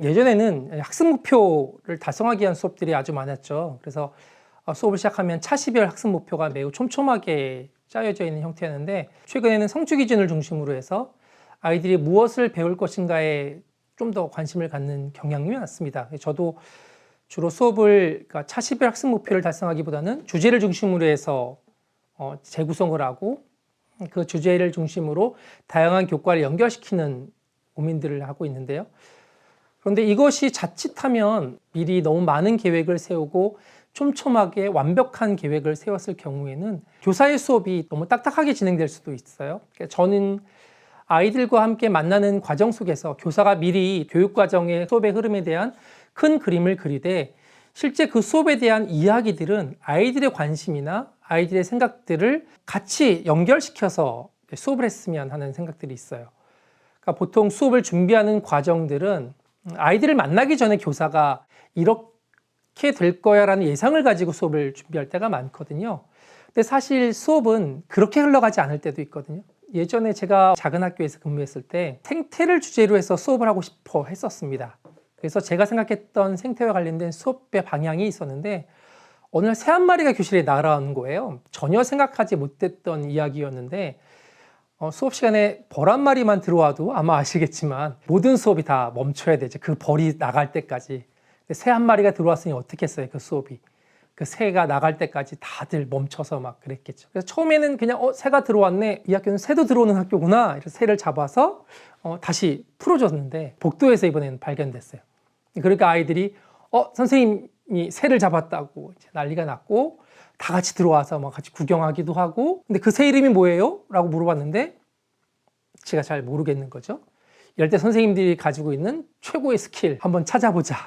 예전에는 학습 목표를 달성하기 위한 수업들이 아주 많았죠. 그래서 수업을 시작하면 차시별 학습 목표가 매우 촘촘하게 짜여져 있는 형태였는데, 최근에는 성취 기준을 중심으로 해서 아이들이 무엇을 배울 것인가에 좀 더 관심을 갖는 경향이 많습니다. 저도 주로 수업을 차시별 학습 목표를 달성하기보다는 주제를 중심으로 해서 재구성을 하고, 그 주제를 중심으로 다양한 교과를 연결시키는 고민들을 하고 있는데요. 그런데 이것이 자칫하면 미리 너무 많은 계획을 세우고 촘촘하게 완벽한 계획을 세웠을 경우에는 교사의 수업이 너무 딱딱하게 진행될 수도 있어요. 저는 아이들과 함께 만나는 과정 속에서 교사가 미리 교육과정의 수업의 흐름에 대한 큰 그림을 그리되, 실제 그 수업에 대한 이야기들은 아이들의 관심이나 아이들의 생각들을 같이 연결시켜서 수업을 했으면 하는 생각들이 있어요. 그러니까 보통 수업을 준비하는 과정들은 아이들을 만나기 전에 교사가 이렇게 될 거야 라는 예상을 가지고 수업을 준비할 때가 많거든요. 근데 사실 수업은 그렇게 흘러가지 않을 때도 있거든요. 예전에 제가 작은 학교에서 근무했을 때 생태를 주제로 해서 수업을 하고 싶어 했었습니다. 그래서 제가 생각했던 생태와 관련된 수업의 방향이 있었는데, 어느 날 새 한 마리가 교실에 날아온 거예요. 전혀 생각하지 못했던 이야기였는데, 수업 시간에 벌 한 마리만 들어와도 아마 아시겠지만 모든 수업이 다 멈춰야 되죠. 그 벌이 나갈 때까지. 새 한 마리가 들어왔으니 어떻게 했어요, 그 수업이. 그 새가 나갈 때까지 다들 멈춰서 막 그랬겠죠. 그래서 처음에는 그냥 새가 들어왔네, 이 학교는 새도 들어오는 학교구나, 이래서 새를 잡아서 다시 풀어줬는데, 복도에서 이번에는 발견됐어요. 그러니까 아이들이 선생님이 새를 잡았다고 이제 난리가 났고, 다 같이 들어와서 막 같이 구경하기도 하고, 근데 그 새 이름이 뭐예요? 라고 물어봤는데 제가 잘 모르겠는 거죠. 이럴 때 선생님들이 가지고 있는 최고의 스킬, 한번 찾아보자.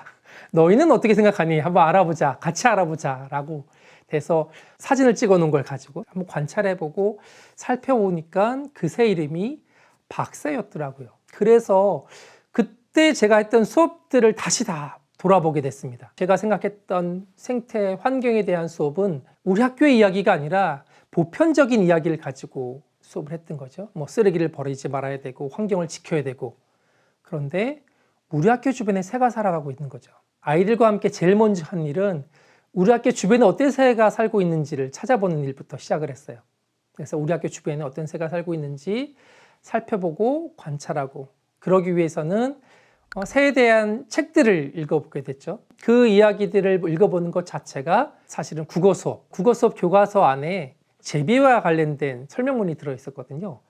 너희는 어떻게 생각하니? 한번 알아보자. 같이 알아보자. 라고 돼서 사진을 찍어 놓은 걸 가지고 한번 관찰해보고 살펴보니까 그 새 이름이 박새였더라고요. 그래서 그때 제가 했던 수업들을 다시 다 돌아보게 됐습니다. 제가 생각했던 생태 환경에 대한 수업은 우리 학교의 이야기가 아니라 보편적인 이야기를 가지고 수업을 했던 거죠. 뭐 쓰레기를 버리지 말아야 되고 환경을 지켜야 되고. 그런데 우리 학교 주변에 새가 살아가고 있는 거죠. 아이들과 함께 제일 먼저 한 일은 우리 학교 주변에 어떤 새가 살고 있는지를 찾아보는 일부터 시작을 했어요. 그래서 우리 학교 주변에 어떤 새가 살고 있는지 살펴보고 관찰하고, 그러기 위해서는 새에 대한 책들을 읽어보게 됐죠. 그 이야기들을 읽어보는 것 자체가 사실은 국어 수업 교과서 안에 제비와 관련된 설명문이 들어있었거든요.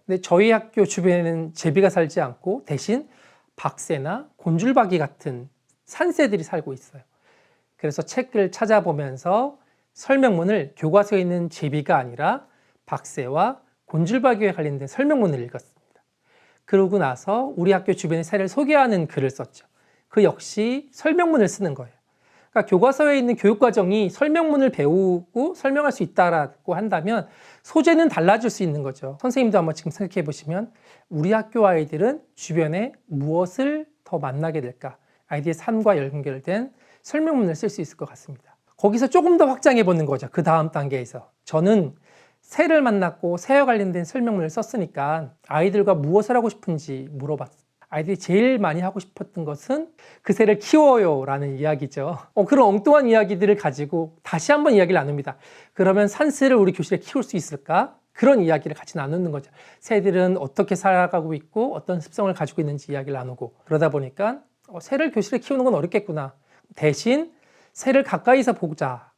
근데 저희 학교 주변에는 제비가 살지 않고 대신 박새나 곤줄박이 같은 산새들이 살고 있어요. 그래서 책을 찾아보면서 설명문을 교과서에 있는 제비가 아니라 박새와 곤줄박이와 관련된 설명문을 읽었습니다. 그러고 나서 우리 학교 주변의 새를 소개하는 글을 썼죠. 그 역시 설명문을 쓰는 거예요. 그러니까 교과서에 있는 교육과정이 설명문을 배우고 설명할 수 있다고 한다면 소재는 달라질 수 있는 거죠. 선생님도 한번 지금 생각해 보시면 우리 학교 아이들은 주변에 무엇을 더 만나게 될까? 아이들의 삶과 연결된 설명문을 쓸 수 있을 것 같습니다. 거기서 조금 더 확장해 보는 거죠. 그 다음 단계에서. 저는 새를 만났고 새와 관련된 설명문을 썼으니까 아이들과 무엇을 하고 싶은지 물어봤어요. 아이들이 제일 많이 하고 싶었던 것은 그 새를 키워요 라는 이야기죠. 그런 엉뚱한 이야기들을 가지고 다시 한번 이야기를 나눕니다. 그러면 산새를 우리 교실에 키울 수 있을까? 그런 이야기를 같이 나누는 거죠. 새들은 어떻게 살아가고 있고 어떤 습성을 가지고 있는지 이야기를 나누고, 그러다 보니까 새를 교실에 키우는 건 어렵겠구나. 대신 새를 가까이서 보자.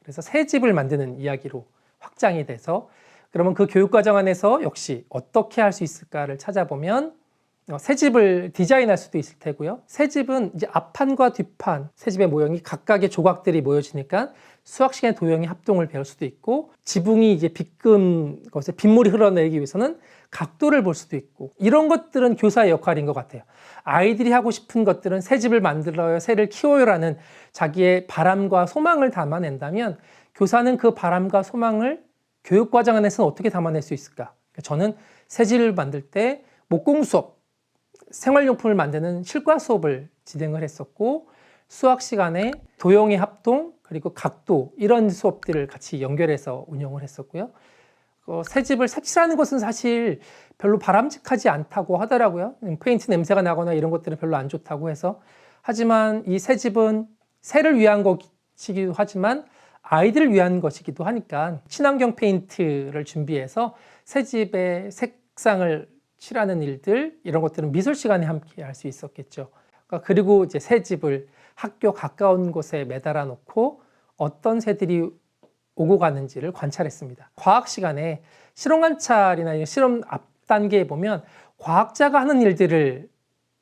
그래서 새집을 만드는 이야기로 확장이 돼서, 그러면 그 교육과정 안에서 역시 어떻게 할 수 있을까를 찾아보면 새집을 디자인할 수도 있을 테고요. 새집은 이제 앞판과 뒷판, 새집의 모형이 각각의 조각들이 모여지니까 수학 시간에 도형의 합동을 배울 수도 있고, 지붕이 이제 비끔 것에 빗물이 흘러내리기 위해서는 각도를 볼 수도 있고, 이런 것들은 교사의 역할인 것 같아요. 아이들이 하고 싶은 것들은 새집을 만들어요, 새를 키워요라는 자기의 바람과 소망을 담아낸다면, 교사는 그 바람과 소망을 교육과정 안에서는 어떻게 담아낼 수 있을까? 저는 새집을 만들 때 목공 수업, 생활용품을 만드는 실과 수업을 진행을 했었고, 수학 시간에 도형의 합동, 그리고 각도, 이런 수업들을 같이 연결해서 운영을 했었고요. 새 집을 색칠하는 것은 사실 별로 바람직하지 않다고 하더라고요. 페인트 냄새가 나거나 이런 것들은 별로 안 좋다고 해서. 하지만 이 새 집은 새를 위한 것이기도 하지만 아이들을 위한 것이기도 하니까 친환경 페인트를 준비해서 새 집의 색상을 칠하는 일들, 이런 것들은 미술 시간에 함께 할 수 있었겠죠. 그리고 이제 새 집을 학교 가까운 곳에 매달아 놓고 어떤 새들이 오고 가는지를 관찰했습니다. 과학 시간에 실험 관찰이나 실험 앞 단계에 보면 과학자가 하는 일들을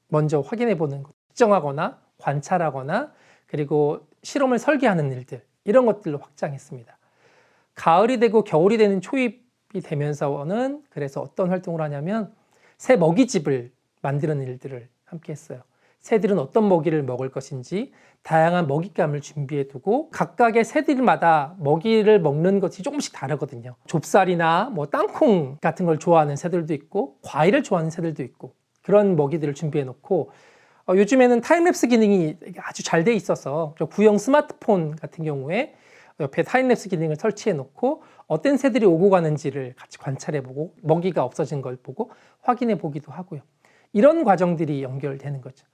먼저 확인해 보는 것, 측정하거나 관찰하거나 그리고 실험을 설계하는 일들, 이런 것들로 확장했습니다. 가을이 되고 겨울이 되는 초입이 되면서는 그래서 어떤 활동을 하냐면 새 먹이집을 만드는 일들을 함께 했어요. 새들은 어떤 먹이를 먹을 것인지 다양한 먹잇감을 준비해 두고 각각의 새들마다 먹이를 먹는 것이 조금씩 다르거든요. 좁쌀이나 땅콩 같은 걸 좋아하는 새들도 있고 과일을 좋아하는 새들도 있고, 그런 먹이들을 준비해 놓고 요즘에는 타임랩스 기능이 아주 잘 돼 있어서 구형 스마트폰 같은 경우에 옆에 타임랩스 기능을 설치해 놓고 어떤 새들이 오고 가는지를 같이 관찰해 보고 먹이가 없어진 걸 보고 확인해 보기도 하고요. 이런 과정들이 연결되는 거죠.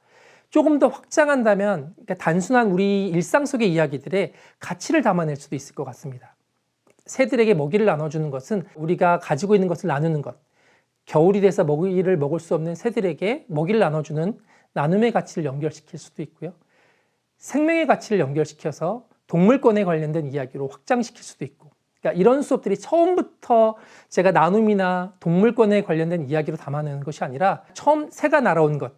조금 더 확장한다면 단순한 우리 일상 속의 이야기들에 가치를 담아낼 수도 있을 것 같습니다. 새들에게 먹이를 나눠주는 것은 우리가 가지고 있는 것을 나누는 것, 겨울이 돼서 먹이를 먹을 수 없는 새들에게 먹이를 나눠주는 나눔의 가치를 연결시킬 수도 있고요. 생명의 가치를 연결시켜서 동물권에 관련된 이야기로 확장시킬 수도 있고, 그러니까 이런 수업들이 처음부터 제가 나눔이나 동물권에 관련된 이야기로 담아내는 것이 아니라 처음 새가 날아온 것,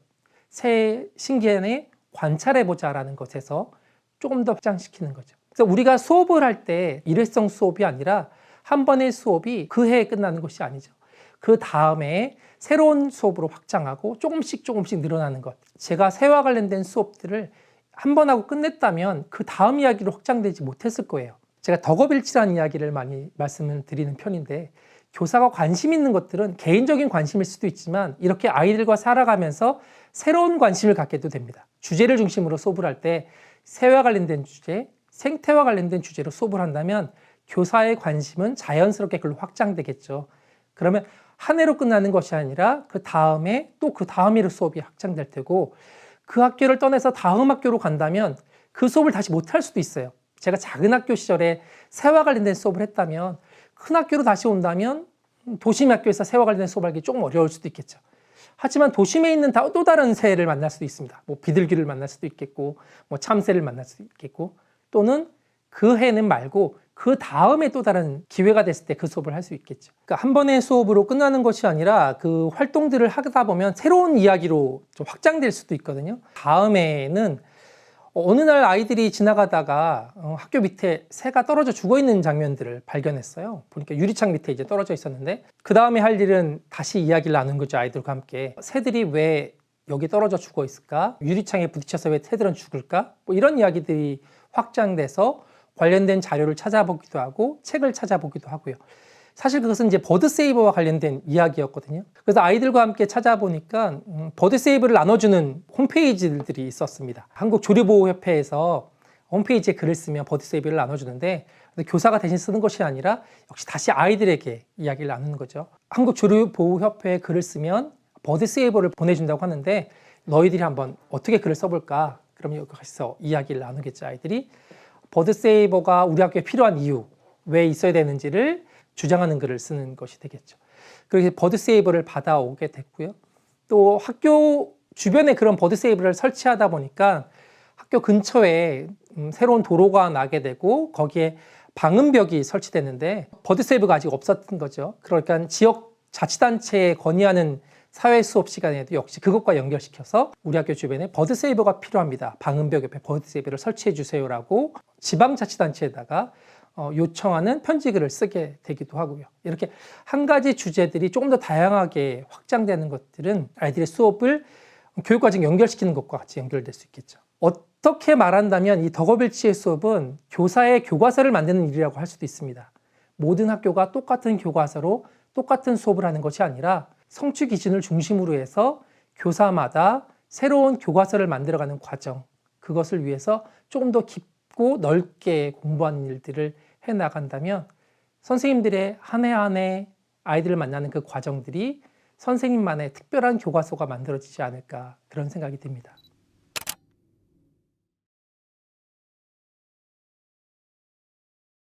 새 신기한에 관찰해보자라는 것에서 조금 더 확장시키는 거죠. 그래서 우리가 수업을 할 때 일회성 수업이 아니라 한 번의 수업이 그 해에 끝나는 것이 아니죠. 그 다음에 새로운 수업으로 확장하고 조금씩 늘어나는 것. 제가 새와 관련된 수업들을 한 번 하고 끝냈다면 그 다음 이야기로 확장되지 못했을 거예요. 제가 덕업일치라는 이야기를 많이 말씀을 드리는 편인데, 교사가 관심 있는 것들은 개인적인 관심일 수도 있지만 이렇게 아이들과 살아가면서 새로운 관심을 갖게도 됩니다. 주제를 중심으로 수업을 할 때 새와 관련된 주제, 생태와 관련된 주제로 수업을 한다면 교사의 관심은 자연스럽게 그걸로 확장되겠죠. 그러면 한 해로 끝나는 것이 아니라 그 다음에 또 그 다음 해로 수업이 확장될 테고, 그 학교를 떠나서 다음 학교로 간다면 그 수업을 다시 못할 수도 있어요. 제가 작은 학교 시절에 새와 관련된 수업을 했다면 큰 학교로 다시 온다면 도심 학교에서 새와 관련된 수업을 하기 조금 어려울 수도 있겠죠. 하지만 도심에 있는 또 다른 새를 만날 수도 있습니다. 비둘기를 만날 수도 있겠고, 참새를 만날 수도 있겠고, 또는 그 해는 말고 그 다음에 또 다른 기회가 됐을 때 그 수업을 할 수 있겠죠. 그러니까 한 번의 수업으로 끝나는 것이 아니라 그 활동들을 하다 보면 새로운 이야기로 좀 확장될 수도 있거든요. 다음에는 어느 날 아이들이 지나가다가 학교 밑에 새가 떨어져 죽어 있는 장면들을 발견했어요. 보니까 유리창 밑에 이제 떨어져 있었는데, 그 다음에 할 일은 다시 이야기를 나눈 거죠. 아이들과 함께. 새들이 왜 여기 떨어져 죽어 있을까? 유리창에 부딪혀서 왜 새들은 죽을까? 이런 이야기들이 확장돼서 관련된 자료를 찾아보기도 하고 책을 찾아보기도 하고요. 사실 그것은 이제 버드세이버와 관련된 이야기였거든요. 그래서 아이들과 함께 찾아보니까 버드세이버를 나눠주는 홈페이지들이 있었습니다. 한국조류보호협회에서 홈페이지에 글을 쓰면 버드세이버를 나눠주는데, 교사가 대신 쓰는 것이 아니라 역시 다시 아이들에게 이야기를 나누는 거죠. 한국조류보호협회에 글을 쓰면 버드세이버를 보내준다고 하는데, 너희들이 한번 어떻게 글을 써볼까? 그러면 여기서 이야기를 나누겠죠, 아이들이. 버드세이버가 우리 학교에 필요한 이유, 왜 있어야 되는지를 주장하는 글을 쓰는 것이 되겠죠. 그래서 버드세이버를 받아오게 됐고요. 또 학교 주변에 그런 버드세이버를 설치하다 보니까 학교 근처에 새로운 도로가 나게 되고 거기에 방음벽이 설치됐는데 버드세이버가 아직 없었던 거죠. 그러니까 지역 자치단체에 건의하는 사회 수업 시간에도 역시 그것과 연결시켜서 우리 학교 주변에 버드세이버가 필요합니다. 방음벽 옆에 버드세이버를 설치해 주세요라고 지방자치단체에다가 요청하는 편지글을 쓰게 되기도 하고요. 이렇게 한 가지 주제들이 조금 더 다양하게 확장되는 것들은 아이들의 수업을 교육과정 연결시키는 것과 같이 연결될 수 있겠죠. 어떻게 말한다면 이 덕업일치의 수업은 교사의 교과서를 만드는 일이라고 할 수도 있습니다. 모든 학교가 똑같은 교과서로 똑같은 수업을 하는 것이 아니라 성취 기준을 중심으로 해서 교사마다 새로운 교과서를 만들어가는 과정, 그것을 위해서 조금 더 깊고 넓게 공부하는 일들을 해나간다면 선생님들의 한 해 한 해 아이들을 만나는 그 과정들이 선생님만의 특별한 교과서가 만들어지지 않을까 그런 생각이 듭니다.